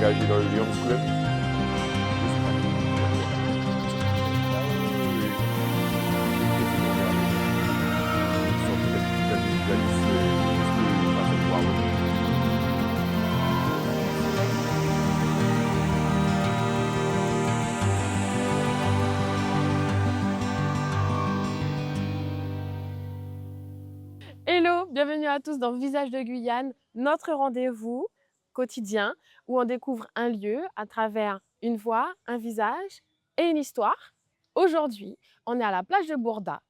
engagé dans le Lions Club. Hello, bienvenue à tous dans Visage de Guyane, notre rendez-vous quotidien où on découvre un lieu à travers une voix, un visage et une histoire. Aujourd'hui, on est à la plage de Bourda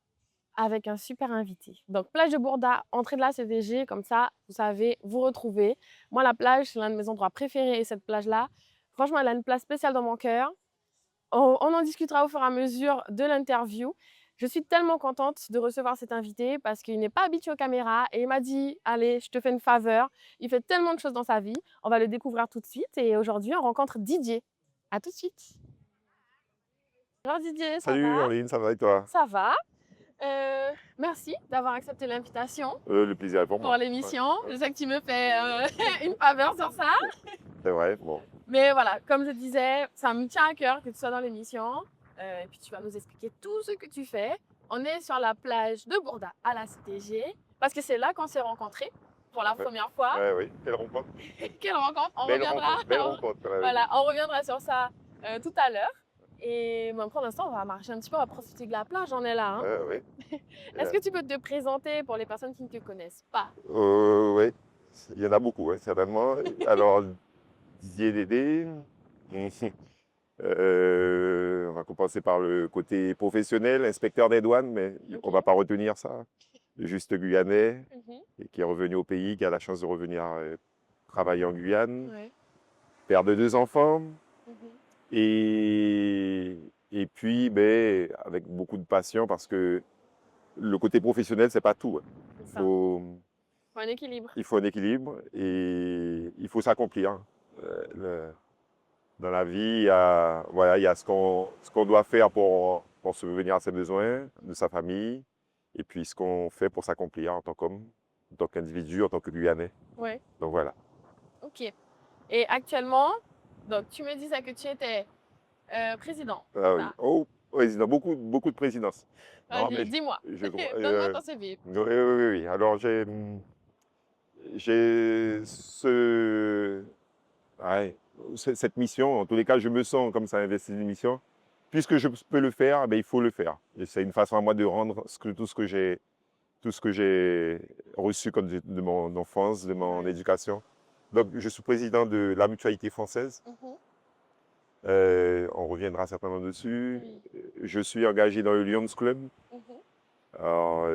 avec un super invité. Donc, plage de Bourda, entrée de la CDG, comme ça, vous savez, vous retrouvez. Moi, la plage, c'est l'un de mes endroits préférés et cette plage-là, franchement, elle a une place spéciale dans mon cœur. On en discutera au fur et à mesure de l'interview. Je suis tellement contente de recevoir cet invité parce qu'il n'est pas habitué aux caméras et il m'a dit « Allez, je te fais une faveur ». Il fait tellement de choses dans sa vie. On va le découvrir tout de suite et aujourd'hui, on rencontre Didier. À tout de suite. Alors Didier, ça Salut va? Orline, ça va et toi? Ça va. Merci d'avoir accepté l'invitation Le plaisir est pour pour moi. l'émission. Ouais. Je sais que tu me fais une faveur sur ça. C'est vrai, bon. Mais voilà, comme je disais, ça me tient à cœur que tu sois dans l'émission. Et puis tu vas nous expliquer tout ce que tu fais. On est sur la plage de Bourda à la CTG parce que c'est là qu'on s'est rencontrés pour la première fois. Ouais, oui, quelle rencontre. Quelle rencontre! On Belle reviendra. rencontre, belle rencontre. Ouais, Voilà, on reviendra sur ça tout à l'heure. Et bon, pour l'instant, on va marcher un petit peu, on va profiter de la plage, on est là. Hein. oui. Est-ce que tu peux te présenter pour les personnes qui ne te connaissent pas? Oui, il y en a beaucoup, ouais, certainement. Alors, Didier Dédé. On va commencer par le côté professionnel, inspecteur des douanes, mais on ne va pas retenir ça. Juste guyanais, et qui est revenu au pays, qui a la chance de revenir travailler en Guyane. Ouais. Père de 2 enfants. Et puis, ben, avec beaucoup de passion, parce que le côté professionnel, c'est pas tout. C'est ça. Faut un équilibre. Il faut un équilibre et il faut s'accomplir. Dans la vie, il y a, voilà, il y a ce qu'on doit faire pour subvenir à ses besoins, de sa famille, et puis ce qu'on fait pour s'accomplir en tant qu'homme, en tant qu'individu, en tant que Guyanais. Ouais. Donc voilà. Ok. Et actuellement, donc tu me disais que tu étais président. Ah oui. Oh, président, beaucoup de présidences. Vas-y, dis-moi. Donne-moi ton CV. Oui. Alors j'ai cette mission, en tous les cas, je me sens comme ça investi dans une mission. Puisque je peux le faire, ben, il faut le faire. Et c'est une façon à moi de rendre tout ce que j'ai reçu comme de mon enfance, de mon éducation. Donc, je suis président de la Mutualité française. On reviendra certainement dessus. Oui. Je suis engagé dans le Lions Club. Alors,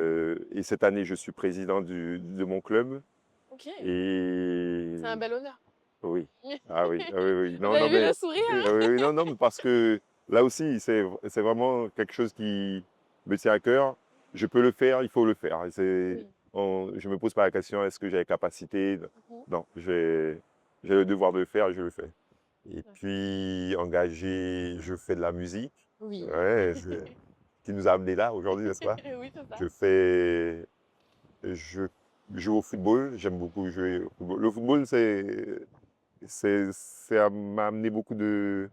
et cette année, je suis président de mon club. Ok. Et C'est un bel honneur. oui. Ah oui, oui. Vous avez vu le sourire? Oui, non, parce que là aussi, c'est vraiment quelque chose qui me tient à cœur. Je peux le faire, il faut le faire. Je ne me pose pas la question, est-ce que j'ai la capacité? Non, j'ai le devoir de le faire et je le fais. Et puis, engagé, je fais de la musique. Oui. Ouais, qui nous a amenés là aujourd'hui, n'est-ce pas? Oui, c'est ça. Je joue au football, j'aime beaucoup jouer au football. Le football, ça m'a amené beaucoup de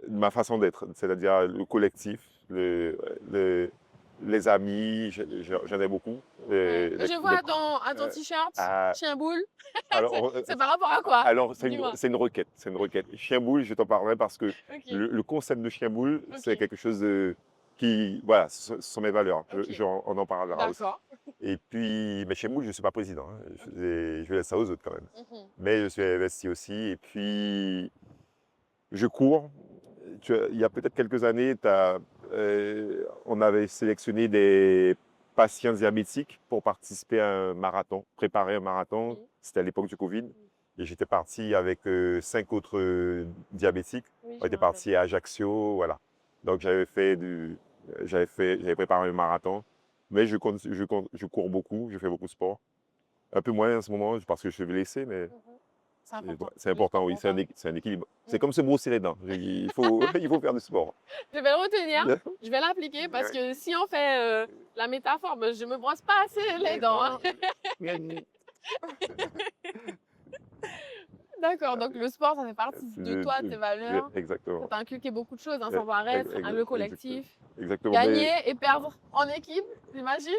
ma façon d'être, c'est-à-dire le collectif, les amis, j'en ai beaucoup. Je vois à ton t-shirt, chien boule. C'est par rapport à quoi? Alors, c'est une requête. Chien boule, je t'en parlerai parce que le concept de chien boule, c'est quelque chose qui, voilà, ce sont mes valeurs. On en parlera aussi. Et puis, mais chien boule, je ne suis pas président. Hein. Je laisse ça aux autres quand même. Mais je suis investi aussi. Et puis, je cours. Il y a peut-être quelques années, on avait sélectionné des patients diabétiques pour participer à un marathon, préparer un marathon. C'était à l'époque du Covid. Et j'étais parti avec 5 autres diabétiques. On était parti à Ajaccio, voilà. Donc j'avais préparé un marathon. Mais je cours beaucoup, je fais beaucoup de sport. Un peu moins en ce moment parce que je suis blessé, mais c'est important, oui, c'est un équilibre. C'est comme se brosser les dents. Il faut faire du sport. Je vais le retenir, je vais l'appliquer parce que si on fait la métaphore, ben, je ne me brosse pas assez les dents. Hein. D'accord, donc le sport, ça fait partie de toi, tes valeurs. Ça Exactement. t'a inculqué beaucoup de choses, un savoir-être, un lieu collectif. Exactement. Gagner et perdre en équipe, j'imagine?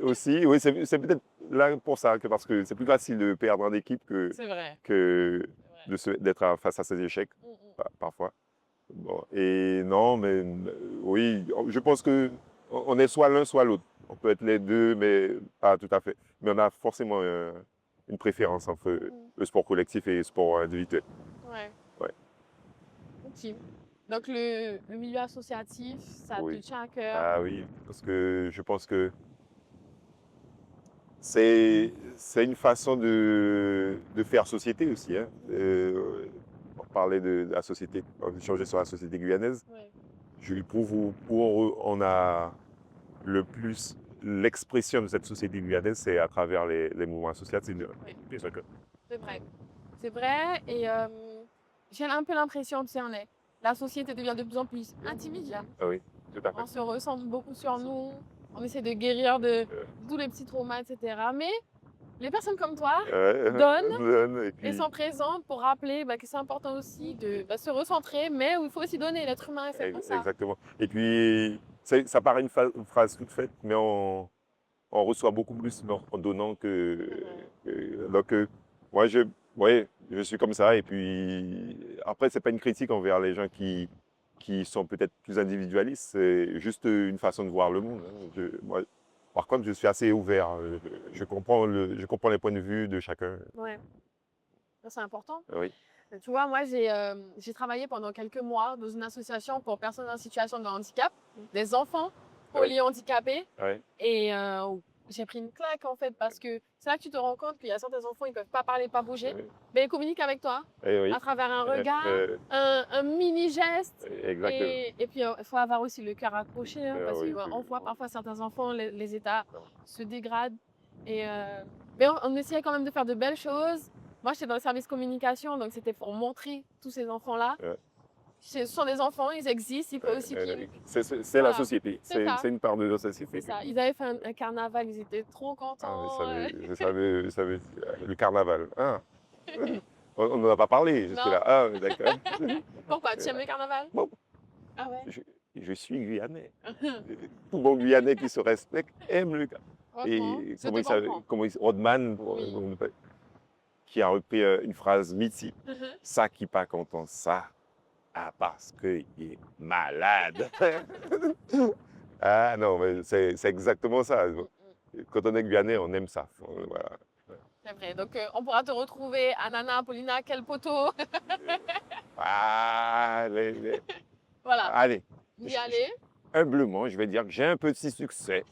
Aussi, oui, c'est peut-être là pour ça, parce que c'est plus facile de perdre en équipe C'est vrai, que c'est vrai. d'être face à ses échecs, Mm, mm. parfois. Bon, et non, mais oui, je pense que on est soit l'un, soit l'autre. On peut être les deux, mais pas tout à fait. Mais on a forcément une préférence entre le sport collectif et le sport individuel. Ouais, Ouais, ok. Donc le milieu associatif, ça te oui. tient à cœur. Ah oui, parce que je pense que c'est une façon de faire société aussi. Hein. On parlait de la société, on échangeait sur la société guyanaise. Ouais. Je trouve où on a le plus l'expression de cette société guyanaise, c'est à travers les mouvements associatifs. Oui. Bien sûr que- C'est vrai. C'est vrai. Et j'ai un peu l'impression, tu sais, la société devient de plus en plus individuelle. Ah oui, tout à fait. On se ressent beaucoup sur nous. On essaie de guérir de tous les petits traumas, etc. Mais les personnes comme toi donnent et sont présentes pour rappeler que c'est important aussi de se recentrer, mais il faut aussi donner. L'être humain est fait pour ça. Exactement. Et puis, ça paraît une phrase toute faite, mais on reçoit beaucoup plus en donnant donc, moi, ouais, je suis comme ça. Et puis, après, c'est pas une critique envers les gens qui sont peut-être plus individualistes. C'est juste une façon de voir le monde. Hein. Moi, par contre, je suis assez ouvert. Je comprends les points de vue de chacun. Ouais, ça, c'est important. Oui. Tu vois, moi, j'ai travaillé pendant quelques mois dans une association pour personnes en situation de handicap, des enfants polyhandicapés. Ouais. Et j'ai pris une claque, en fait, parce que c'est là que tu te rends compte qu'il y a certains enfants, ils ne peuvent pas parler, pas bouger, mais ils communiquent avec toi Oui. à travers un regard, un mini-geste. Exactement. Et puis, il faut avoir aussi le cœur accroché, hein, parce Oui, qu'on voit parfois certains enfants, les états se dégradent. Mais on essayait quand même de faire de belles choses. Moi, j'étais dans le service communication, donc c'était pour montrer tous ces enfants-là. Ce sont des enfants, ils existent, il faut aussi qu'ils... C'est la société, c'est une part de la société. C'est ça, ils avaient fait un carnaval, ils étaient trop contents. Je savais, le carnaval. Ah. On n'en a pas parlé, j'étais là. Ah, d'accord. Pourquoi? Tu aimes le carnaval? Bon, Ah ouais? je suis guyanais. Tout bon Guyanais qui se respecte aime le carnaval. Et comment il Rodman, qui a repris une phrase mythique. Ça qui pas content, ça. Ah, parce qu'il est malade. Ah non, mais c'est exactement ça. Quand on est guyanais, on aime ça. Voilà. C'est vrai. Donc, on pourra te retrouver à Nana, Paulina, quel poteau. Voilà. Allez. Y aller. Humblement, je vais dire que j'ai un petit succès.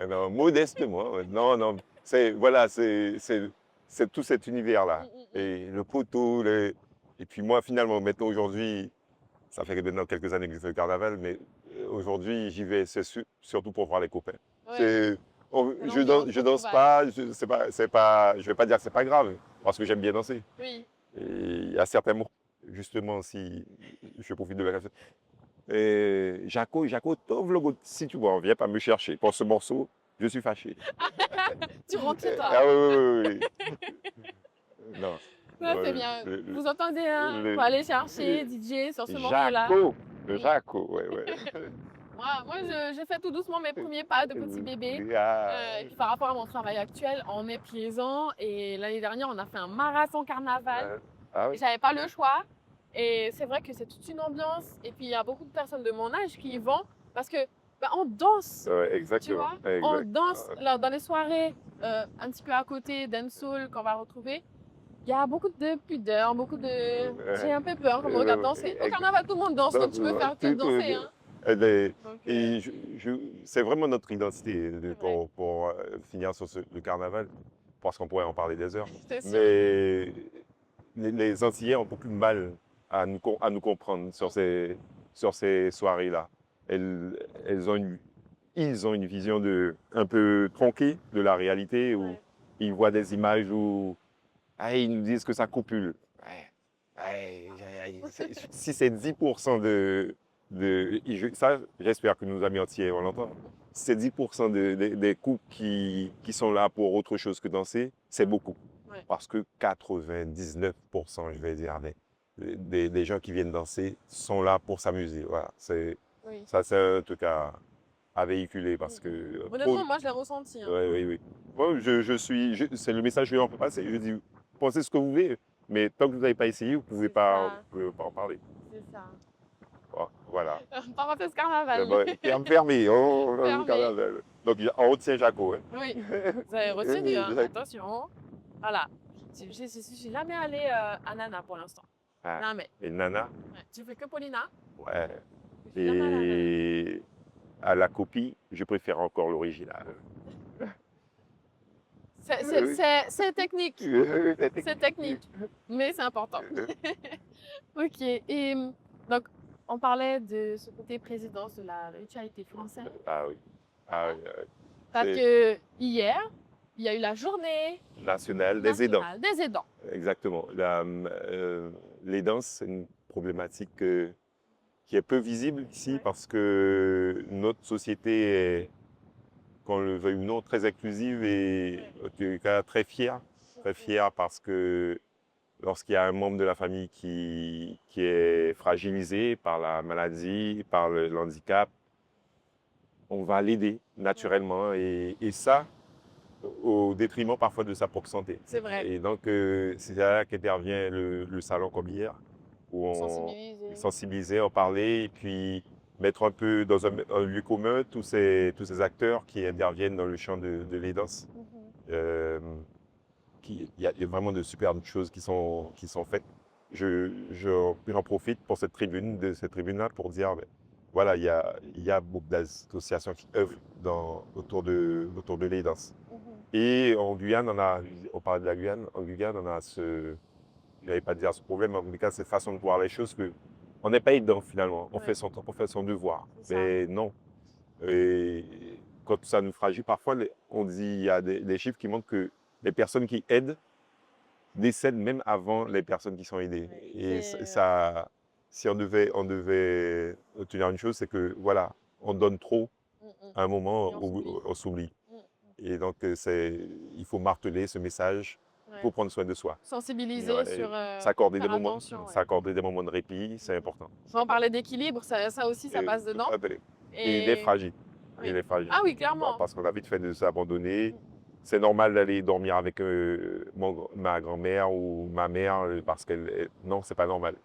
Non, modestement. Non. C'est tout cet univers-là. Et le poteau, et puis moi, finalement, maintenant, aujourd'hui, ça fait maintenant quelques années que je fais le carnaval, mais aujourd'hui, j'y vais, c'est surtout pour voir les copains. Ouais. Je danse pas, je vais pas dire que c'est pas grave, parce que j'aime bien danser. Oui. Et il y a certains mots, justement, si je profite de l'occasion. Et Jaco, si tu vois, viens pas me chercher. Pour ce morceau, je suis fâché. Tu rentres chez toi. Ah oui. Non. Ouais, c'est bien. Vous entendez, hein? Faut aller chercher DJ sur ce morceau-là. Jaco, ouais. Moi, je fais tout doucement mes premiers pas de petit bébé. Et puis par rapport à mon travail actuel, on est plaisant. Et l'année dernière, on a fait un marathon carnaval. Ah oui. J'avais pas le choix. Et c'est vrai que c'est toute une ambiance. Et puis il y a beaucoup de personnes de mon âge qui y vont parce que on danse. Ouais, exactement. Tu vois, on danse là, dans les soirées un petit peu à côté d'Ensoul qu'on va retrouver. Il y a beaucoup de pudeur, j'ai un peu peur quand on regarde danser. Au carnaval, tout le monde danse, donc tu peux faire que danser. Hein. Et c'est vraiment notre identité pour finir sur le carnaval, parce qu'on pourrait en parler des heures. Mais les Antillais ont beaucoup de mal à nous comprendre sur ces soirées-là. Ils ont une vision un peu tronquée de la réalité, où ils voient des images où ils nous disent que ça copule. Si c'est 10% ça, j'espère que nos amis entiers vont l'entendre. Si c'est 10% des couples qui sont là pour autre chose que danser, c'est beaucoup. Ouais. parce que 99%, je vais dire, des gens qui viennent danser sont là pour s'amuser. Voilà, Oui. ça, c'est un truc à véhiculer parce que Honnêtement, moi, je l'ai ressenti. Hein. oui, oui. Moi, c'est le message que j'en peux passer. Je dis, pensez ce que vous voulez, mais tant que vous n'avez pas essayé, vous ne C'est pouvez pas en parler. C'est ça. Bon, voilà. Parenthèse carnaval. Bon, fermé, Fermé. carnaval. Donc, on retient Jaco. Hein. Oui, vous avez retenu, hein. Attention. Voilà. Je suis jamais allée à Nana pour l'instant. Ah, Jamais. et Nana, Ouais. J'ai fait que Paulina. ouais. Je suis jamais allée à Nana. Et à la copie, je préfère encore l'original. C'est technique. C'est technique. Mais c'est important. Ok. Et donc, on parlait de ce côté présidence de la mutualité française. Ah oui. Ah oui, oui. Parce que hier, il y a eu la journée nationale des aidants. Des aidants. Exactement. L'aidance, c'est une problématique qui est peu visible ici parce que notre société est, qu'on le veuille ou non, très inclusive et en tout cas très fière. Très fière parce que lorsqu'il y a un membre de la famille qui est fragilisé par la maladie, par le handicap, on va l'aider naturellement et ça, au détriment parfois de sa propre santé. C'est vrai. Et donc, c'est là qu'intervient le salon comme hier, où on sensibilisait, en parlait, et puis mettre un peu dans un lieu commun tous ces acteurs qui interviennent dans le champ de l'aidance. Il y a vraiment de superbes choses qui sont faites. J'en profite pour cette tribune-là pour dire, ben, voilà, il y a beaucoup d'associations qui œuvrent autour de l'aidance. Et en Guyane, on parle de la Guyane, en Guyane, on a je n'allais pas dire ce problème, mais en tout cas, cette façon de voir les choses que on n'est pas aidant finalement, on fait son temps, on fait son devoir. Mais non. Et quand ça nous fragile, parfois, on dit, il y a des chiffres qui montrent que les personnes qui aident décèdent même avant les personnes qui sont aidées. Et ça, si on devait obtenir une chose, c'est que voilà, on donne trop à un moment où on s'oublie. Et donc, il faut marteler ce message pour prendre soin de soi. Sensibiliser sur s'accorder des moments de répit, c'est important. On parlait d'équilibre, ça aussi, ça passe dedans. Et il est fragile. Oui. Il est fragile. Ah oui, clairement. Bon, parce qu'on a vite fait de s'abandonner. C'est normal d'aller dormir avec ma grand-mère ou ma mère parce qu'elle... Non, c'est pas normal.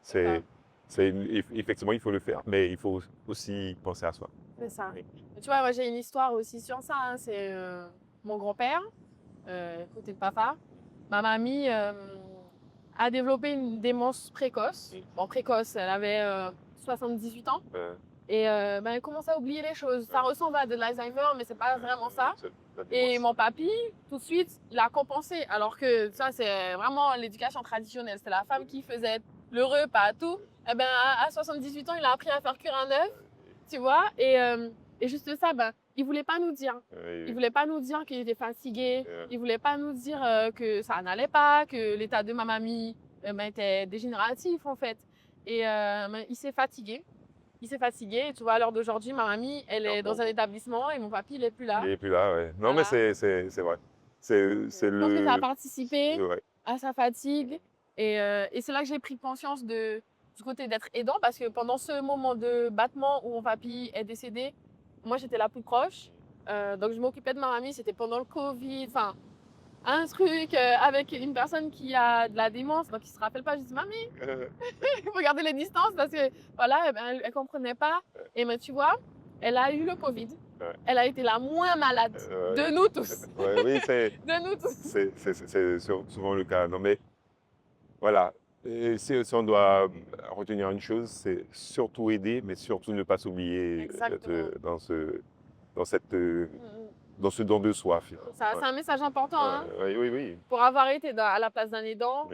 Effectivement, il faut le faire, mais il faut aussi penser à soi. C'est ça. Oui. Tu vois, moi j'ai une histoire aussi sur ça. Hein. C'est mon grand-père, côté de papa. Ma mamie a développé une démence précoce. Bon, précoce, elle avait 78 ans. Et elle commence à oublier les choses. Ça ressemble à de l'Alzheimer, mais c'est pas vraiment ça. Et mon papy, tout de suite, il a compensé. Alors que ça, c'est vraiment l'éducation traditionnelle. C'est la femme qui faisait le repas, tout. Et ben, à 78 ans, il a appris à faire cuire un œuf, tu vois. Et juste ça, il voulait pas nous dire. Il voulait pas nous dire qu'il était fatigué. Il voulait pas nous dire que ça n'allait pas, que l'état de ma mamie était dégénératif, en fait. Et il s'est fatigué. Il s'est fatigué. Et tu vois, à l'heure d'aujourd'hui, ma mamie, elle est dans un établissement et mon papy, il n'est plus là. Il n'est plus là, ouais. Non, voilà. Mais c'est vrai. Je pense que ça a participé à sa fatigue. Et c'est là que j'ai pris conscience du côté d'être aidant parce que pendant ce moment de battement où mon papy est décédé, moi, j'étais la plus proche. Donc, je m'occupais de ma mamie. C'était pendant le Covid. Enfin, un truc avec une personne qui a de la démence, donc il se rappelle pas. Je dis, mamie, il faut garder les distances parce que voilà, elle comprenait pas. Et mais tu vois, elle a eu le Covid. Elle a été la moins malade de nous tous. Oui, de nous tous. C'est souvent le cas. Non, mais voilà. Si on doit retenir une chose, c'est surtout aider, mais surtout ne pas s'oublier dans ce don de soi. C'est un message important. Hein. Oui. Pour avoir été à la place d'un aidant,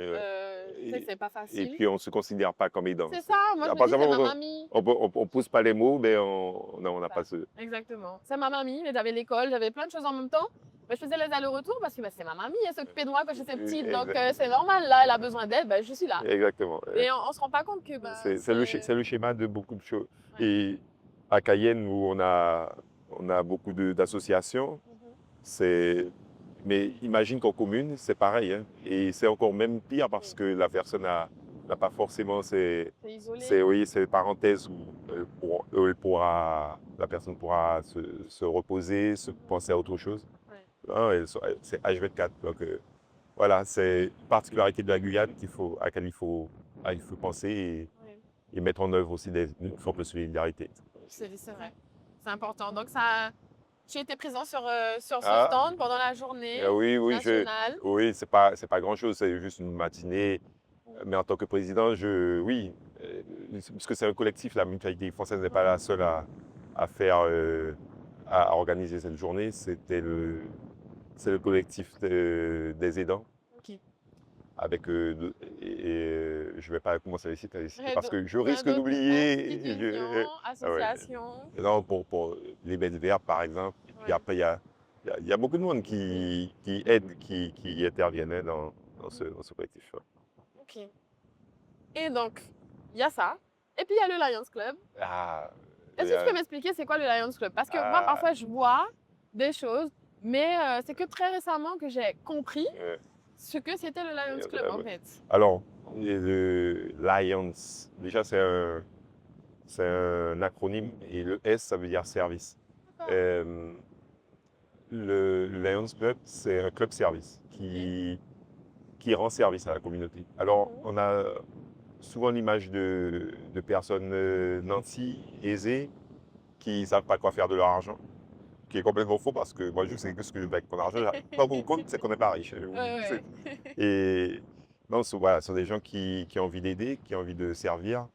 c'est pas facile. Et puis on ne se considère pas comme aidant. C'est ça, moi je me dis, c'est ma mamie. On ne pousse pas les mots, mais on n'a pas ce... Exactement. C'est ma mamie, mais j'avais l'école, j'avais plein de choses en même temps. Mais je faisais les allers-retours parce que c'est ma mamie, elle s'occupait de moi quand j'étais petite. Donc c'est normal, là, elle a besoin d'aide, je suis là. Exactement. Et on ne se rend pas compte que... c'est le schéma de beaucoup de choses. Ouais. Et à Cayenne, où on a beaucoup d'associations, c'est Mais imagine qu'en commune, c'est pareil, hein. Et c'est encore même pire parce que la personne n'a pas forcément C'est isolé. oui, ces parenthèses où la personne pourra se reposer, se penser à autre chose. Ouais. Hein, c'est H24. Donc voilà, c'est une particularité de la Guyane à laquelle il faut penser Ouais. et mettre en œuvre aussi une forme de solidarité. C'est vrai. C'est important. Donc, ça, tu étais présent sur ce Ah, stand pendant la journée oui, nationale. oui, c'est pas grand-chose, c'est juste une matinée. Mais en tant que président, oui, parce que c'est un collectif, la mutualité française n'est pas la seule à faire, à organiser cette journée. C'est le collectif des aidants. Ok. Avec, je ne vais pas commencer à les citer Ouais, parce que je plein risque d'autres d'oublier. institutions, Ah ouais. associations. Non, pour les bêtes vertes, par exemple. Et puis Ouais. après, il y a beaucoup de monde qui aide, qui interviennent hein, dans dans ce collectif. Ouais. Ok. Et donc, il y a ça. Et puis, il y a le Lions Club. Ah, Est-ce que tu peux m'expliquer c'est quoi le Lions Club? Parce que moi, parfois, je vois des choses, mais c'est que très récemment que j'ai compris ce que c'était le Lions Club, en fait. Alors, le Lions, déjà, c'est un acronyme et le S, ça veut dire service. Le Lions Club, c'est un club service qui rend service à la communauté. Alors, on a souvent l'image de personnes nantis, aisées, qui ne savent pas quoi faire de leur argent, qui est complètement faux parce que moi, je sais que ce que je fais avec mon argent, je pas beaucoup compte, c'est qu'on n'est pas riche. Ouais. Et non, voilà, ce sont des gens qui ont envie d'aider, qui ont envie de servir.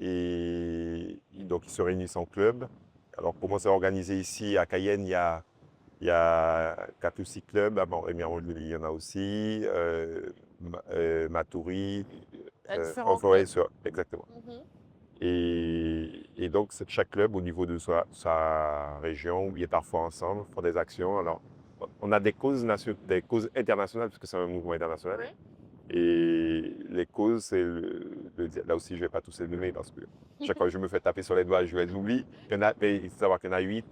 Et donc, ils se réunissent en club. Alors, comment c'est organisé ici à Cayenne, il y a 4 ou 6 clubs. À Montrémy-en-Haut, il y en a aussi. Matoury, Il y a différents clubs. Exactement. Mhm. Et donc, chaque club, au niveau de sa région, où il est parfois ensemble, font des actions. Alors, on a des causes internationales, puisque c'est un mouvement international. Ouais. Et les causes, c'est là aussi, je ne vais pas tous les nommer parce que chaque fois que je me fais taper sur les doigts, je les oublie. Mais il faut savoir qu'il y en a 8,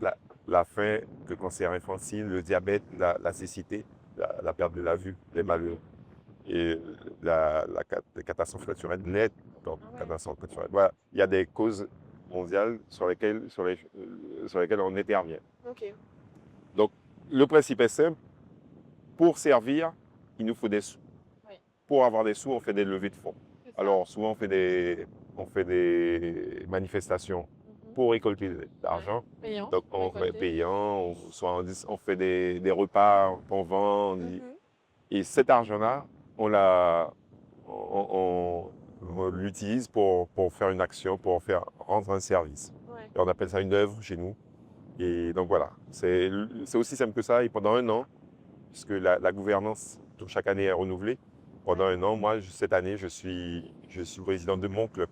la faim, le cancer infantile, le diabète, la cécité, la perte de la vue, les malheurs et les catastrophes naturelles nettes. Donc, catastrophes naturelles. Voilà, il y a des causes mondiales sur lesquelles on intervient. Ok. Donc, le principe est simple. Pour servir, il nous faut des sous. Oui. Pour avoir des sous, on fait des levées de fonds. Alors, souvent, on fait des manifestations pour récolter de l'argent. Payant. Donc, on fait payant, on fait des repas qu'on vend. Et cet argent-là, on l'utilise pour faire une action, pour rendre un service. Ouais. Et on appelle ça une œuvre chez nous. Et donc voilà, c'est aussi simple que ça. Et pendant un an, puisque la gouvernance chaque année est renouvelée, pendant un an, moi, cette année, je suis président de mon club.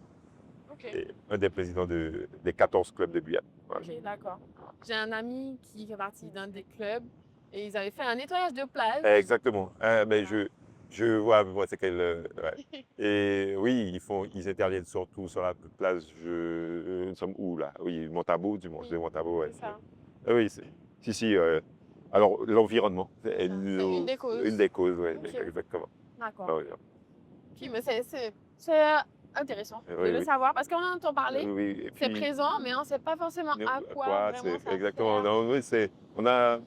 Okay. Et un des présidents des 14 clubs de Guyane. Voilà. Ok, d'accord. J'ai un ami qui fait partie d'un des clubs et ils avaient fait un nettoyage de plage. Exactement. Mais je vois c'est quel. Ouais. Et oui, ils interviennent surtout sur la plage. Nous sommes où là? Oui, Montabo, du moins. Oui, Montabo, ouais. C'est ça. Oui, si. Alors, l'environnement, c'est une des causes. Une des causes, oui, Ok. exactement. D'accord. Ah, oui. Ok, mais c'est intéressant de le savoir parce qu'on en entend parler. Oui, et C'est puis, présent, mais on ne sait pas forcément à quoi vraiment ça exactement. sert. Non, oui, on a,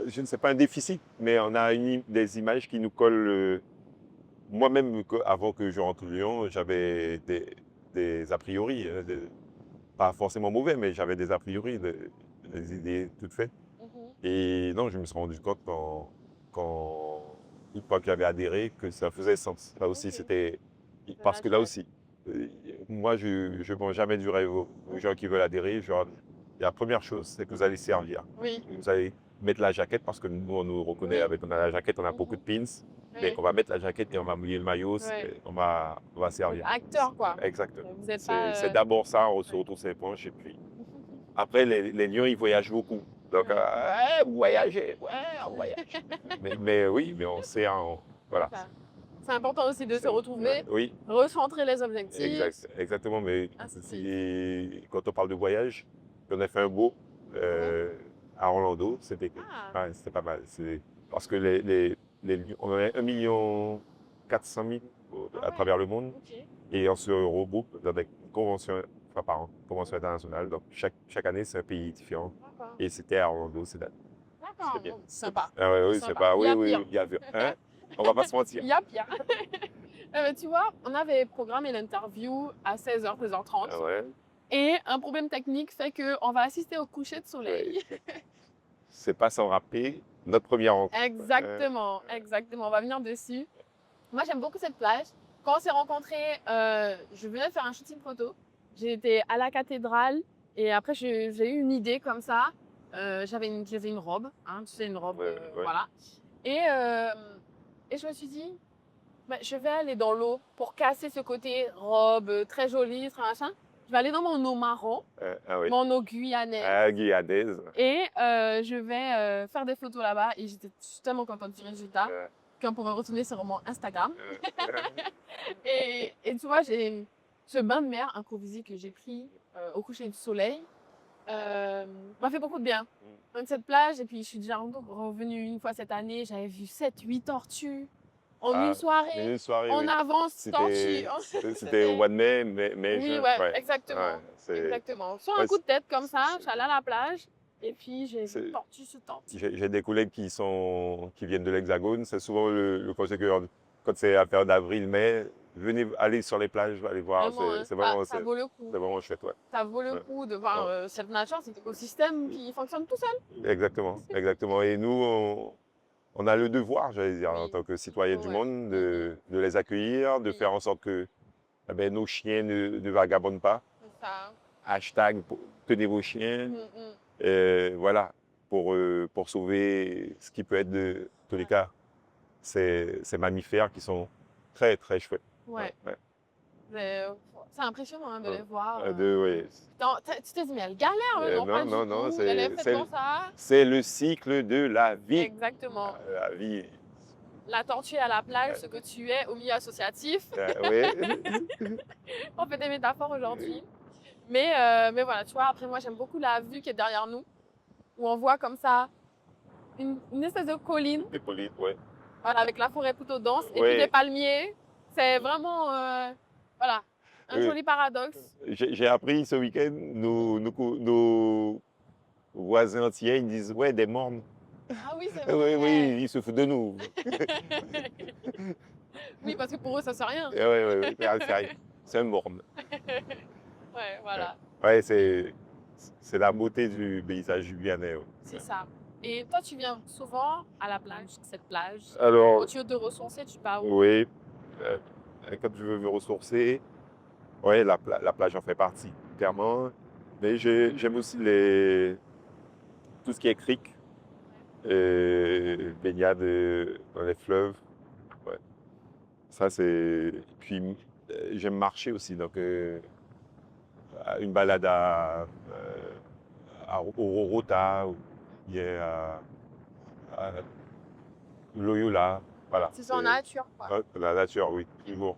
je ne sais pas un déficit, mais on a des images qui nous collent. Moi-même, avant que je rentre au Lyon, j'avais des a priori, pas forcément mauvais, mais j'avais des a priori, des idées toutes faites. Et non, je me suis rendu compte une fois que j'avais adhéré, que ça faisait sens. Là aussi, c'était. Parce que là aussi, moi, je ne vends jamais du rêve aux gens qui veulent adhérer. La première chose, c'est que vous allez servir. Oui. Vous allez mettre la jaquette, parce que nous, on nous reconnaît on a la jaquette, on a beaucoup de pins. Mais on va mettre la jaquette et on va mouiller le maillot, on va servir. Donc, acteur, quoi. Exactement. Vous êtes pas, C'est d'abord ça, on se retrouve ses poches et puis. Après, les lions, ils voyagent beaucoup. Donc, vous voyagez, on voyage. mais oui, mais on sait, voilà. C'est important aussi de se retrouver, oui. recentrer les objectifs. Exactement, mais quand on parle de voyage, on a fait un beau à Orlando, c'était pas mal. parce que on en a 1,4 million à travers le monde et on se regroupe dans des conventions, enfin, par an, conventions internationales. Donc, chaque année, c'est un pays différent. Et c'était à Orlando, c'est bien. Sympa. Ah ouais, oui, c'est pas. Il y Oui, a oui, pire. il y a hein? On va pas se mentir. Il y a pire. Tu vois, on avait programmé l'interview à 16h, 16h30. Ah ouais. Et un problème technique fait qu'on va assister au coucher de soleil. C'est pas sans rappeler notre première rencontre. Exactement, exactement. On va venir dessus. Moi, j'aime beaucoup cette plage. Quand on s'est rencontrés, je venais de faire un shooting photo. J'étais à la cathédrale et après, j'ai eu une idée comme ça. J'avais une robe, hein, tu sais, une robe, Ouais. voilà. Et je me suis dit, bah, je vais aller dans l'eau pour casser ce côté robe, très jolie, très machin. Je vais aller dans mon eau marron, Ah oui. mon eau guyanaise. Ah, guyanaise. Et je vais faire des photos là-bas. Et j'étais tellement contente du résultat qu'on pourrait retrouver sur mon Instagram. Et tu vois, j'ai ce bain de mer improvisé que j'ai pris au coucher du soleil. M'a fait beaucoup de bien. Donc cette plage, et puis je suis déjà revenue une fois cette année, j'avais vu 7-8 tortues en une soirée. En oui. avance, tortues. C'était au mois de mai, Oui, juin. ouais, exactement. Ouais, exactement. Sur un coup de tête comme ça, je suis allée à la plage et puis j'ai vu tortue sur tortue. J'ai des collègues qui viennent de l'Hexagone. C'est souvent le conseil que quand c'est à période d'avril, mai, venez aller sur les plages, allez voir. Vraiment, C'est vraiment, ça vaut le coup. c'est vraiment chouette, ouais. Ça vaut le coup de voir cette nature, cet écosystème qui fonctionne tout seul. Exactement, exactement. Et nous, on a le devoir, j'allais dire, en tant que citoyens du monde, de les accueillir, de faire en sorte que nos chiens ne vagabondent pas. C'est ça. Hashtag tenez vos chiens. Voilà, pour sauver ce qui peut être de tous les cas, ces mammifères qui sont très, très chouettes. Ouais. C'est impressionnant de les voir. Oui. Tu t'es dit, mais elle galère, non, elle est faite pour ça. c'est le cycle de la vie. Exactement. La vie. La tortue à la plage, ce que tu es au milieu associatif. Oui. On fait des métaphores aujourd'hui. Mais voilà, tu vois, après moi, j'aime beaucoup la vue qui est derrière nous, où on voit comme ça une espèce de colline. Des collines, ouais. Voilà, avec la forêt plutôt dense et puis des palmiers. C'est vraiment, voilà, un joli paradoxe. J'ai appris ce week-end, nos voisins entiers, ils disent, ouais, des mornes. Ah oui, c'est vrai. Oui, ils se foutent de nous. Oui, parce que pour eux, ça sert rien. Oui, c'est un morne. Ouais, voilà. Ouais, c'est la beauté du paysage guyanais. C'est ça. Et toi, tu viens souvent à la plage, cette plage. Alors, quand tu veux te ressourcer, tu pars où? Oui, quand je veux me ressourcer, ouais, la plage en fait partie, clairement. Mais j'aime aussi tout ce qui est crique, baignade dans les fleuves. Ouais. Ça, c'est. Puis, j'aime marcher aussi. Donc, une balade au Rorota, ou à Loyola. Voilà. C'est sur la nature, quoi. La nature, oui, toujours.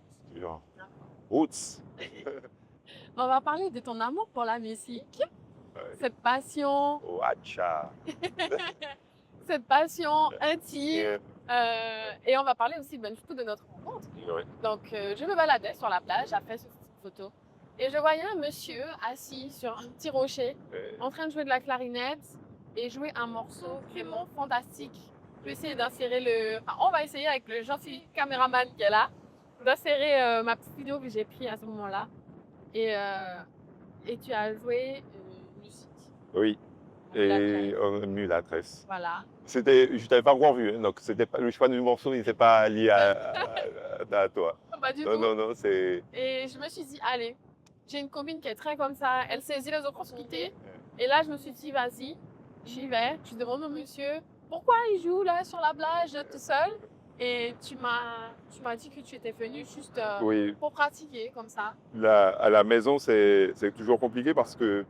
Roots. On va parler de ton amour pour la musique, cette passion. Watcha. Cette passion intime. Et on va parler aussi de notre rencontre. Donc, je me baladais sur la plage, j'ai fait cette photo. Et je voyais un monsieur assis sur un petit rocher, en train de jouer de la clarinette et jouer un morceau vraiment fantastique. Je vais essayer d'insérer on va essayer avec le gentil caméraman qui est là, d'insérer ma petite vidéo que j'ai prise à ce moment-là. Et tu as joué musique. Oui. Et Mulâtresse. Voilà. Je t'avais pas encore vu, hein, donc le choix du morceau n'était pas lié à toi. Pas du tout. Non, c'est. Et je me suis dit, allez, j'ai une copine qui est très comme ça, elle saisit les opportunités. Et là, je me suis dit, vas-y, j'y vais. Je demande au monsieur, pourquoi il joue là sur la plage tout seul? Et tu m'as dit que tu étais venu juste pour pratiquer comme ça. À la maison, c'est toujours compliqué parce que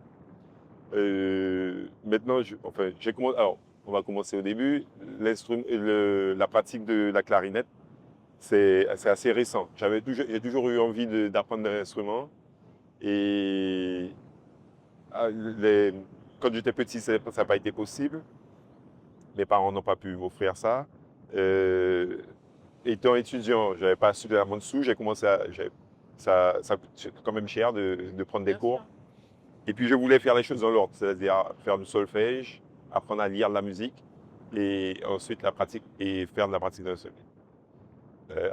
maintenant, j'ai commencé. Alors, on va commencer au début. La pratique de la clarinette, c'est assez récent. J'ai toujours eu envie d'apprendre un instrument. Et quand j'étais petit, ça n'a pas été possible. Mes parents n'ont pas pu m'offrir ça. Étant étudiant, je n'avais pas suffisamment de sous, j'ai commencé à... Ça coûte quand même cher de prendre des Bien cours. sûr. Et puis je voulais faire les choses dans l'ordre, c'est-à-dire faire du solfège, apprendre à lire de la musique, et ensuite la pratique, et faire de la pratique d'instrument,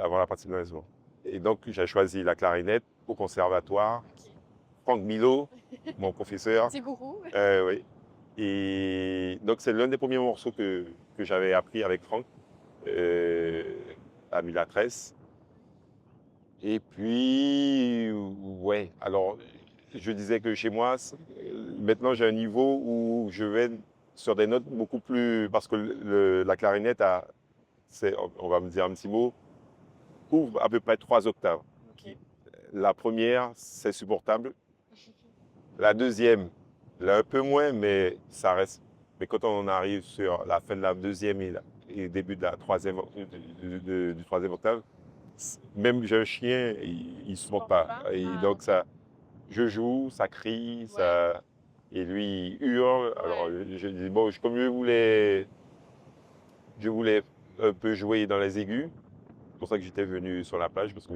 avant la pratique de l'instrument. Et donc j'ai choisi la clarinette au conservatoire. Ok. Franck Milo, mon professeur. Petit gourou. Oui. Et donc c'est l'un des premiers morceaux que j'avais appris avec Franck, euh, à Mulatresse. Et puis, ouais, alors je disais que chez moi, maintenant j'ai un niveau où je vais sur des notes beaucoup plus. Parce que la clarinette a, on va me dire un petit mot, couvre à peu près 3 octaves. Ok. La première, c'est supportable. La deuxième, là un peu moins, mais ça reste. Mais quand on arrive sur la fin de la deuxième et début de la troisième, du troisième octave, même j'ai un chien, il ne supporte pas. Et donc, ok. ça, je joue, ça crie, Ouais. et lui, il hurle. Alors, Ouais. je dis, bon, comme je voulais un peu jouer dans les aigus. C'est pour ça que j'étais venu sur la plage, parce que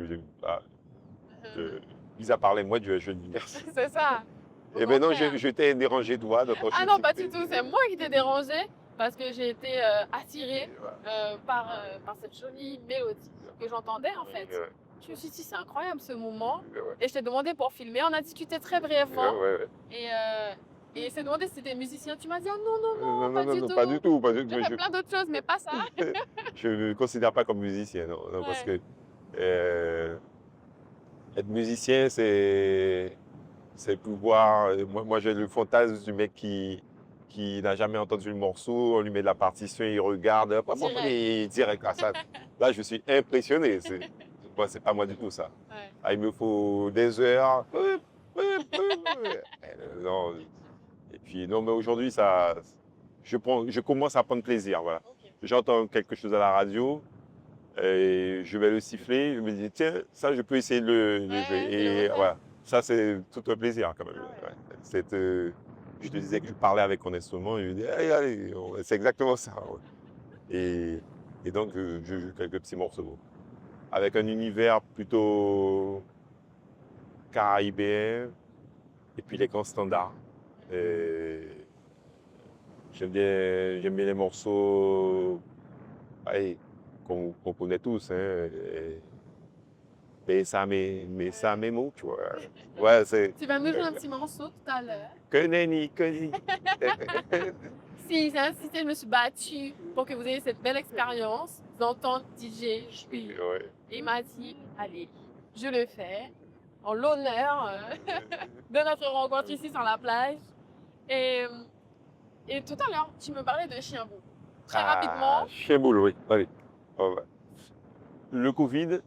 mis à part les moi, je dis merci. C'est ça. Au Et maintenant, contraire. je t'ai dérangé, toi, dans ton Ah chien. non, pas du tout. C'est moi qui t'ai dérangé parce que j'ai été attirée par cette jolie mélodie que j'entendais en fait. Je me suis dit, c'est incroyable ce moment. Et je t'ai demandé pour filmer. On a discuté très brièvement. Et c'est demandé si c'était musicien. Tu m'as dit, ah non, non, non, pas du tout. Pas du tout. Pas du tout. J'ai fait plein d'autres choses, mais pas ça. Je ne me considère pas comme musicien, non, parce que être musicien, c'est pouvoir. Moi j'ai le fantasme du mec qui n'a jamais entendu le morceau, on lui met de la partition, il regarde, il direct à ça. Là, je suis impressionné. C'est pas moi du tout, ça. Ouais. Ah, il me faut des heures. Non. Et puis, non, mais aujourd'hui, je commence à prendre plaisir. Voilà. Ok. J'entends quelque chose à la radio, et je vais le siffler. Je me dis, tiens, ça, je peux essayer de le jouer. Et voilà, ça, c'est tout un plaisir quand même. Ah ouais. Ouais. Je te disais que je parlais avec mon instrument, et je me dis, allez, allez, c'est exactement ça. Ouais. Et donc, je joue quelques petits morceaux. Avec un univers plutôt caribéen, et puis les grands standards. Et j'aime bien les morceaux allez, qu'on connaît tous. Hein, mais ça mes mots, tu vois. Ouais, Tu vas me jouer un petit morceau tout à l'heure. Que nenni, que nenni. Si j'ai insisté, je me suis battue pour que vous ayez cette belle expérience d'entendre DJ Jui. Ouais. Et il m'a dit, allez, je le fais en l'honneur de notre rencontre ici sur la plage. Et tout à l'heure, tu me parlais de chien bout. Très rapidement. Chien boule, oui. Allez. Oh, ouais. Le Covid,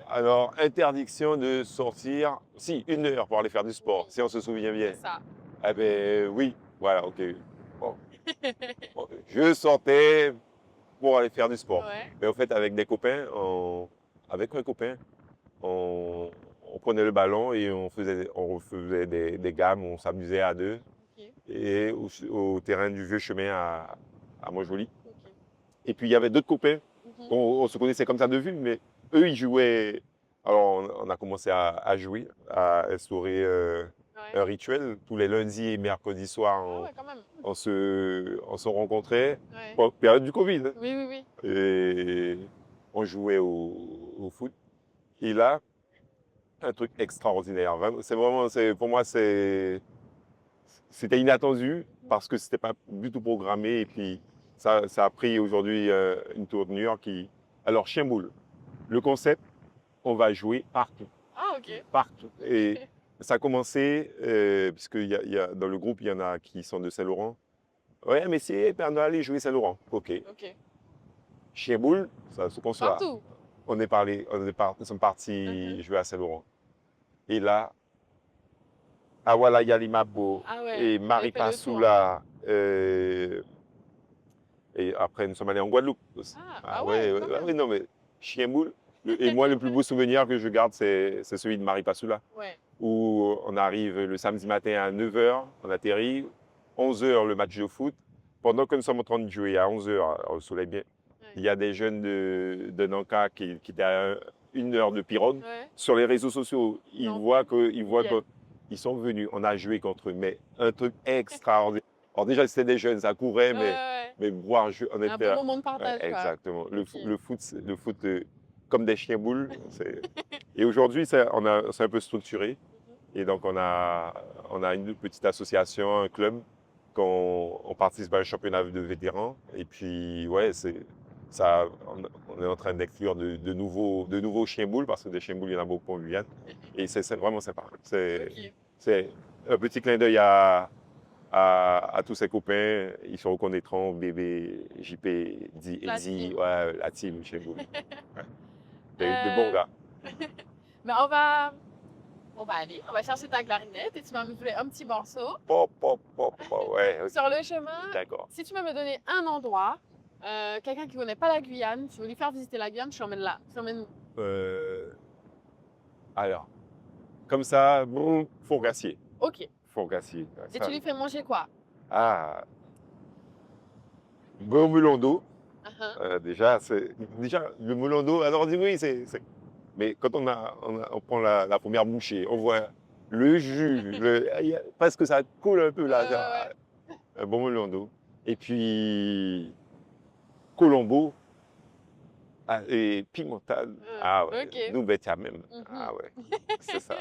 alors interdiction de sortir, si, 1 heure pour aller faire du sport, si on se souvient bien. C'est ça. Eh ben oui, voilà, ok. Bon. Bon, je sortais pour aller faire du sport. Ouais. Mais en fait, avec des copains, avec un copain, on prenait le ballon et on faisait des gammes, on s'amusait à deux. Ok. Et au terrain du vieux chemin à Montjoly. Ok. Et puis il y avait d'autres copains, on se connaissait comme ça de vue, mais eux ils jouaient. Alors on a commencé à jouer, à instaurer un rituel. Tous les lundis et mercredis soirs, quand même. on se rencontrait. Ouais. Bon, période du Covid. Hein. Oui, oui, oui. Et on jouait au foot. Et là, un truc extraordinaire. Pour moi, c'était inattendu parce que c'était pas du tout programmé. Et puis, ça a pris aujourd'hui une tournure qui. Alors, chien boule, le concept, on va jouer partout. Ah, ok. Partout. Et ça a commencé, puisque dans le groupe, il y en a qui sont de Saint-Laurent. Ouais, mais c'est Père Noël, allez jouer Saint-Laurent. Ok. Ok. Chien boule, ça se conçoit. Partout. Nous sommes partis jouer à Saint-Laurent. Et là, Awala Yalimabo et Marie Passoula. Et après, nous sommes allés en Guadeloupe aussi. Oui, non, mais chien boule. Et moi, le plus beau souvenir que je garde, c'est celui de Marie Passoula. Ouais. Où on arrive le samedi matin à 9h, on atterrit, 11h le match de foot. Pendant que nous sommes en train de jouer à 11h au soleil bien, Il y a des jeunes de Nanka qui étaient à 1 heure de pirogue. Sur les réseaux sociaux, ils voient qu'ils sont venus. On a joué contre eux, mais un truc extraordinaire. Alors déjà, c'était des jeunes, ça courait, mais voir jouer, on était... Un bon moment de partage. Exactement. Okay. Le foot comme des chiens-boules. Et aujourd'hui, c'est un peu structuré. Et donc, on a une petite association, un club, on participe à un championnat de vétérans. Et puis, ouais, on est en train d'inclure de nouveaux chiens-boules, parce que des chiens-boules, il y en a beaucoup en Guyane. Et c'est vraiment sympa. C'est un petit clin d'œil à tous ses copains. Ils se reconnaîtront, bébé, JP, Eddie, ouais, la team chiens-boules. Ouais. Des bons gars. Mais on va aller, on va chercher ta clarinette et tu vas me jouer un petit morceau. Ouais. Okay. Sur le chemin, si tu veux me donner un endroit, quelqu'un qui ne connaît pas la Guyane, tu veux lui faire visiter la Guyane, je t'emmène là. Alors, comme ça, Fourgassier. Ok. Fourgassier. Et tu lui fais manger quoi? Bon melon d'eau. Déjà, le melon d'eau, alors on dit oui, mais quand on prend la première bouchée, on voit le jus, presque ça coule un peu là. Un bon melon d'eau. Et puis, Colombo et Pimental. Okay. Nous, Betia même. C'est ça.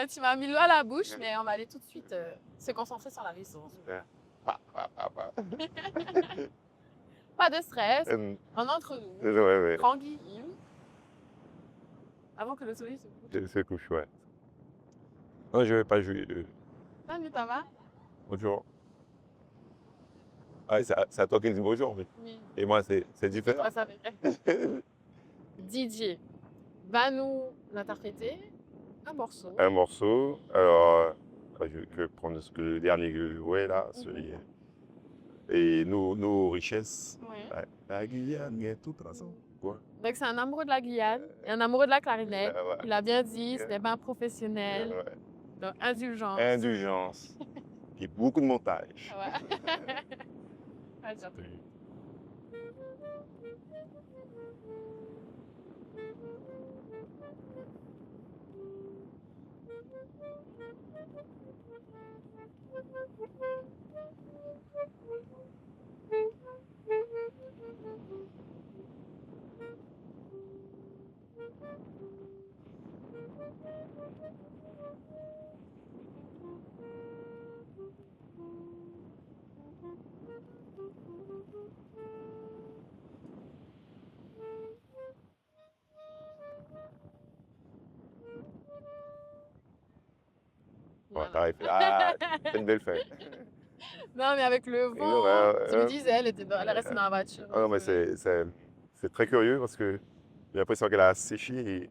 Tu m'as mis l'eau à la bouche, mais on va aller tout de suite se concentrer sur la réussite. Pas de stress, on entre nous, tranquille. Avant que le soleil se couche, ouais. Non, je ne vais pas jouer. Salut, ça va? Bonjour. C'est à toi qui dis bonjour, mais... Oui. Et moi, c'est différent. DJ, va nous interpréter un morceau. Un morceau. Alors, je vais prendre le dernier que je jouais là, celui. Et nos richesses. La Guyane, il y a tout façon. Donc, c'est un amoureux de la Guyane et un amoureux de la clarinette. Il a bien dit, ce n'est pas un professionnel. Donc, indulgence. Indulgence. Et beaucoup de montage. C'est une belle fête. Non, mais avec le vent, tu me disais, elle restait dans la voiture. Non, mais c'est très curieux parce que j'ai l'impression qu'elle a séché et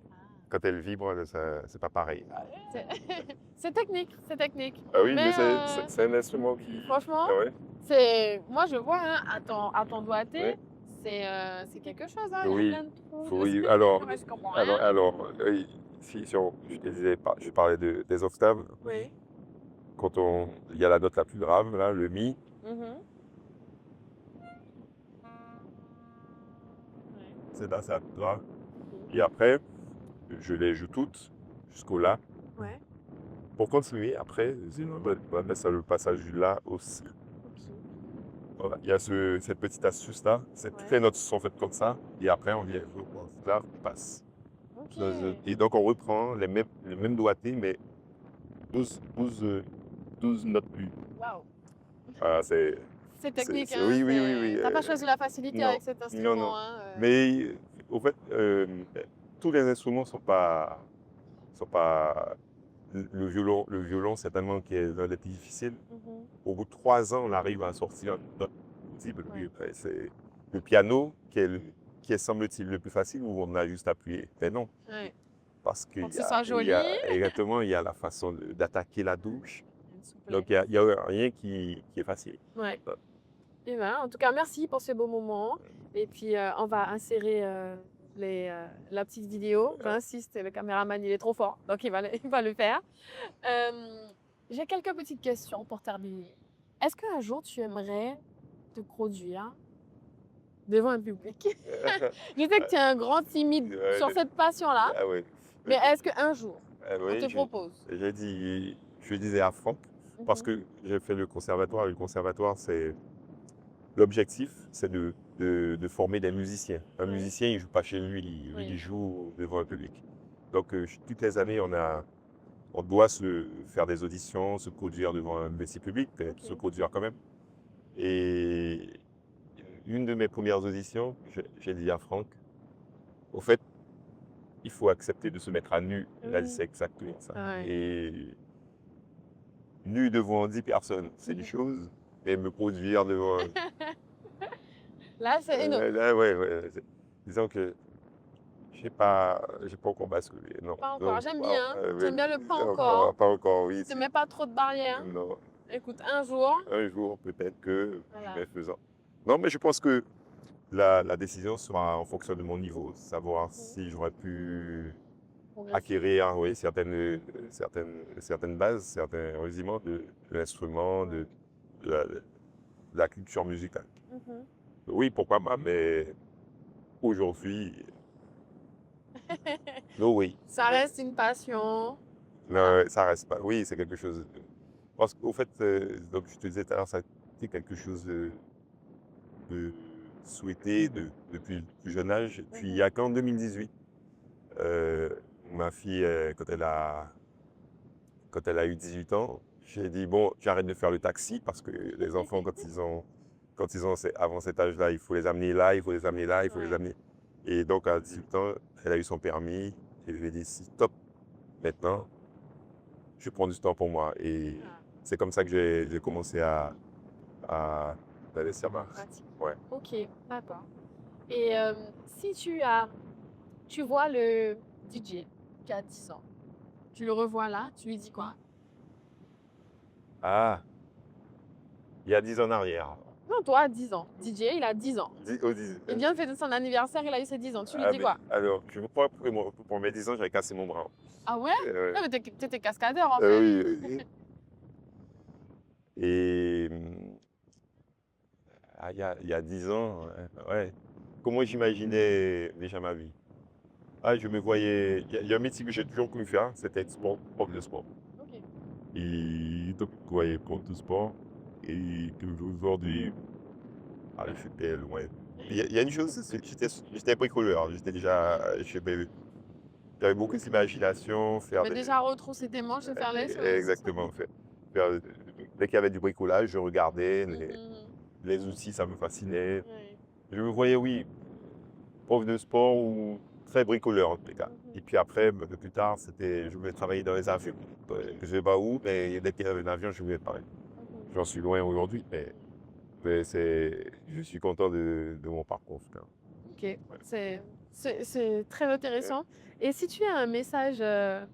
quand elle vibre, c'est pas pareil. C'est technique, c'est technique. Oui, mais c'est un instrument qui... Franchement, moi je vois à ton doigté, c'est quelque chose. Oui, alors, si je parlais des octaves. Oui. Quand il y a la note la plus grave, là, le mi. C'est là, c'est la plus grave. Et après, je les joue toutes jusqu'au la. Pour continuer, après, on va mettre ça le passage du la aussi. Voilà. Il y a cette petite astuce-là. Toutes les notes sont faites comme ça. Et après, on vient là, on passe. Et donc, on reprend le même doigté, mais 12 notes plus. Waouh! C'est technique. Oui. T'as pas choisi la facilité avec cet instrument. Non. Mais au fait, tous les instruments ne sont pas. Le violon, c'est tellement qui est l'un des plus difficiles. Au bout de 3 ans, on arrive à sortir notre possible. C'est le piano qui est semble-t-il le plus facile, où on a juste appuyé. Mais non. Parce qu'il exactement, il y a la façon d'attaquer la douche. Donc, il n'y a rien qui est facile. Et en tout cas, merci pour ce beau moment. Et puis, on va insérer la petite vidéo. J'insiste, le caméraman, il est trop fort, donc il va le faire. J'ai quelques petites questions pour terminer. Est-ce qu'un jour, tu aimerais te produire devant un public. Je sais que tu es un grand timide sur cette passion-là, Ah ouais. mais est-ce qu'un jour, on Oui, te propose? je disais à Franck, parce que j'ai fait le conservatoire. Le conservatoire, l'objectif, c'est de former des musiciens. Un musicien, il ne joue pas chez lui, il joue devant un public. Donc, toutes les années, on doit faire des auditions, se produire devant un petit public, se produire quand même. Et une de mes premières auditions, j'ai dit à Franck, au fait, il faut accepter de se mettre à nu. Il a dit, c'est exactement ça. Et nu devant 10 personnes, c'est une chose, mais me produire devant... Là, c'est une autre. Là, ouais. Disons que j'ai pas encore basculé, non. Pas encore, j'aime bien. Ouais, J'aime bien le pas encore. Pas encore, oui. Tu ne mets pas trop de barrières. Non. Écoute, un jour. Un jour, peut-être que je vais faisant. Non, mais je pense que la décision sera en fonction de mon niveau, savoir si j'aurais pu acquérir certaines bases, certains rudiments de l'instrument, de la culture musicale. Oui, pourquoi pas, mais aujourd'hui, non, oui. Ça reste une passion. Non, ça reste pas. Oui, c'est quelque chose. Parce qu'au fait, donc je te disais tout à l'heure, ça a été quelque chose de souhaité depuis le plus jeune âge. Et puis, il n'y a qu'en 2018, ma fille, quand elle a eu 18 ans, j'ai dit, bon, j'arrête de faire le taxi parce que les enfants, avant cet âge-là, il faut les amener là, il faut les amener là, il faut les amener. Et donc, à 18 ans, elle a eu son permis. Et je lui ai dit, stop, maintenant, je prends du temps pour moi. Et c'est comme ça que j'ai commencé à investir ma... Ouais. Ok, d'accord. Et si tu vois le DJ qui a 10 ans, tu le revois là, tu lui dis quoi? Ah, il y a 10 ans en arrière. Non, toi, 10 ans. DJ, il a 10 ans. Il vient de fêter son anniversaire, il a eu ses 10 ans. Tu lui dis quoi? Alors, je crois que pour mes 10 ans, j'avais cassé mon bras. Ah ouais? Non, mais t'étais cascadeur en fait. Oui. Et il y a 10 ans, ouais. Comment j'imaginais déjà ma vie? Ah, je me voyais. Il y a un métier que j'ai toujours voulu faire, c'était prof de sport. Ok. Et donc, ouais, prof de sport. Et que aujourd'hui, c'était loin. Il y a une chose, c'est que j'étais bricoleur. J'avais beaucoup d'imagination. Mais déjà retrousser tes manches et faire les choses. Exactement. Dès qu'il y avait du bricolage, je regardais. Les outils, ça me fascinait. Je me voyais, oui, prof de sport ou très bricoleur en tout cas. Et puis après, plus tard, je voulais travailler dans les avions. Je ne sais pas où, mais dès qu'il y avait un avion, je voulais travailler. J'en suis loin aujourd'hui, mais je suis content de mon parcours. Ok, ouais. C'est très intéressant. Et si tu as un message à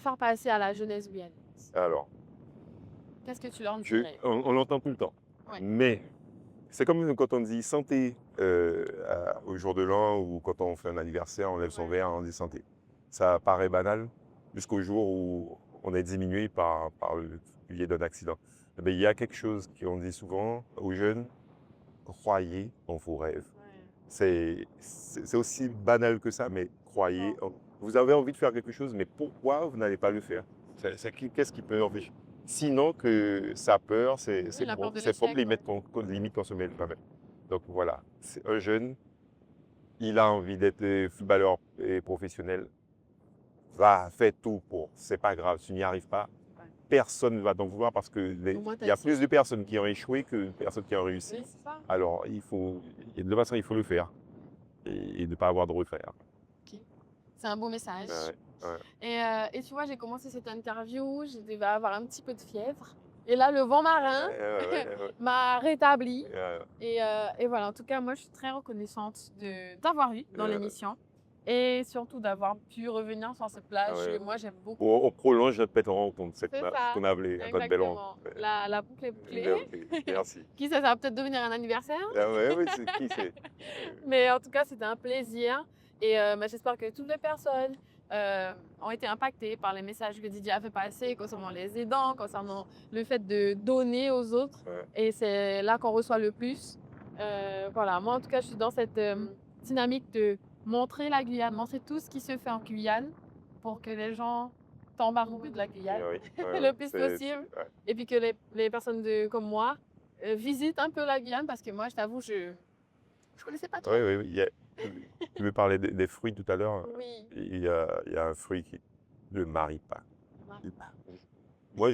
faire passer à la jeunesse guyanaise, alors, qu'est-ce que tu leur dirais? On l'entend tout le temps. Ouais. Mais c'est comme quand on dit santé au jour de l'an ou quand on fait un anniversaire, on lève son verre, on dit santé. Ça paraît banal jusqu'au jour où on est diminué par le biais d'un accident. Mais il y a quelque chose qu'on dit souvent aux jeunes, croyez en vos rêves. Ouais. C'est aussi banal que ça, mais croyez. Vous avez envie de faire quelque chose, mais pourquoi vous n'allez pas le faire? Qu'est-ce qui peut empêcher? Sinon que sa peur, c'est propre limite qu'on se met lui-même. Donc voilà, c'est un jeune, il a envie d'être footballeur et professionnel, va faire tout pour. C'est pas grave, si tu n'y arrives pas, personne ne va t'en vouloir parce qu'il y a plus de personnes qui ont échoué que de personnes qui ont réussi. Alors, de toute façon, il faut le faire et ne pas avoir de regrets. Okay. C'est un beau message. Ouais. Et tu vois, j'ai commencé cette interview, je devais avoir un petit peu de fièvre. Et là, le vent marin m'a rétabli. Et voilà, en tout cas, moi, je suis très reconnaissante d'avoir eu dans l'émission. Et surtout d'avoir pu revenir sur cette plage. Et moi, j'aime beaucoup. On prolonge notre bête rencontre, qu'on a appelé notre belle rencontre. La boucle est bouclée. Merci. Qui sait, ça va peut-être devenir un anniversaire. Oui, qui sait. Mais en tout cas, c'était un plaisir. Et j'espère que toutes les personnes ont été impactées par les messages que Didier a fait passer concernant les aidants, concernant le fait de donner aux autres. Ouais. Et c'est là qu'on reçoit le plus. Voilà, moi en tout cas, je suis dans cette dynamique de montrer la Guyane, montrer tout ce qui se fait en Guyane pour que les gens tombent amoureux de la Guyane Oui, le plus possible. ouais. Et puis que les personnes comme moi visitent un peu la Guyane parce que moi, je t'avoue, je connaissais pas trop. Oui, oui, oui. Tu me parlais des fruits tout à l'heure. Oui. Il y a un fruit le maripane. Maripane. Moi,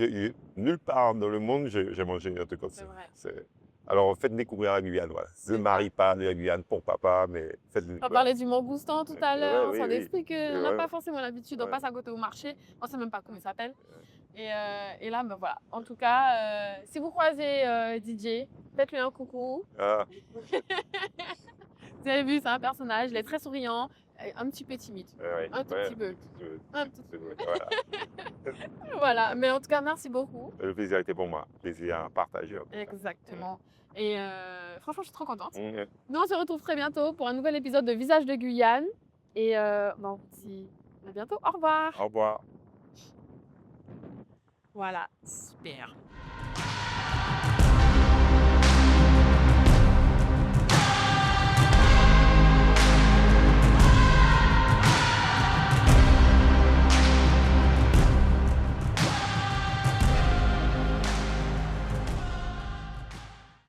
nulle part dans le monde, j'ai mangé un truc comme C'est ça. vrai. Alors, faites découvrir la Guyane. Voilà. C'est Le ça. maripane, la Guyane pour papa, mais faites-le On découvrir. parlait du mangoustan tout à Ouais, l'heure, on oui, s'en oui. explique qu'on n'a Ouais, pas forcément l'habitude, on ouais. passe à côté au marché, on ne sait même pas comment il s'appelle. Et là, ben voilà. En tout cas, si vous croisez DJ, faites-lui un coucou. Ah, Vous avez vu, c'est un personnage, il est très souriant, et un petit peu timide. ouais, Un tout ouais, petit peu. Un tout petit peu. Voilà. Voilà, mais en tout cas, merci beaucoup. Le plaisir était pour moi. Plaisir à partager. En tout cas. Exactement. Et franchement, je suis trop contente. Mm. Nous, on se retrouve très bientôt pour un nouvel épisode de Visage de Guyane. Et bon, on se dit à bientôt. Au revoir. Au revoir. Voilà, super.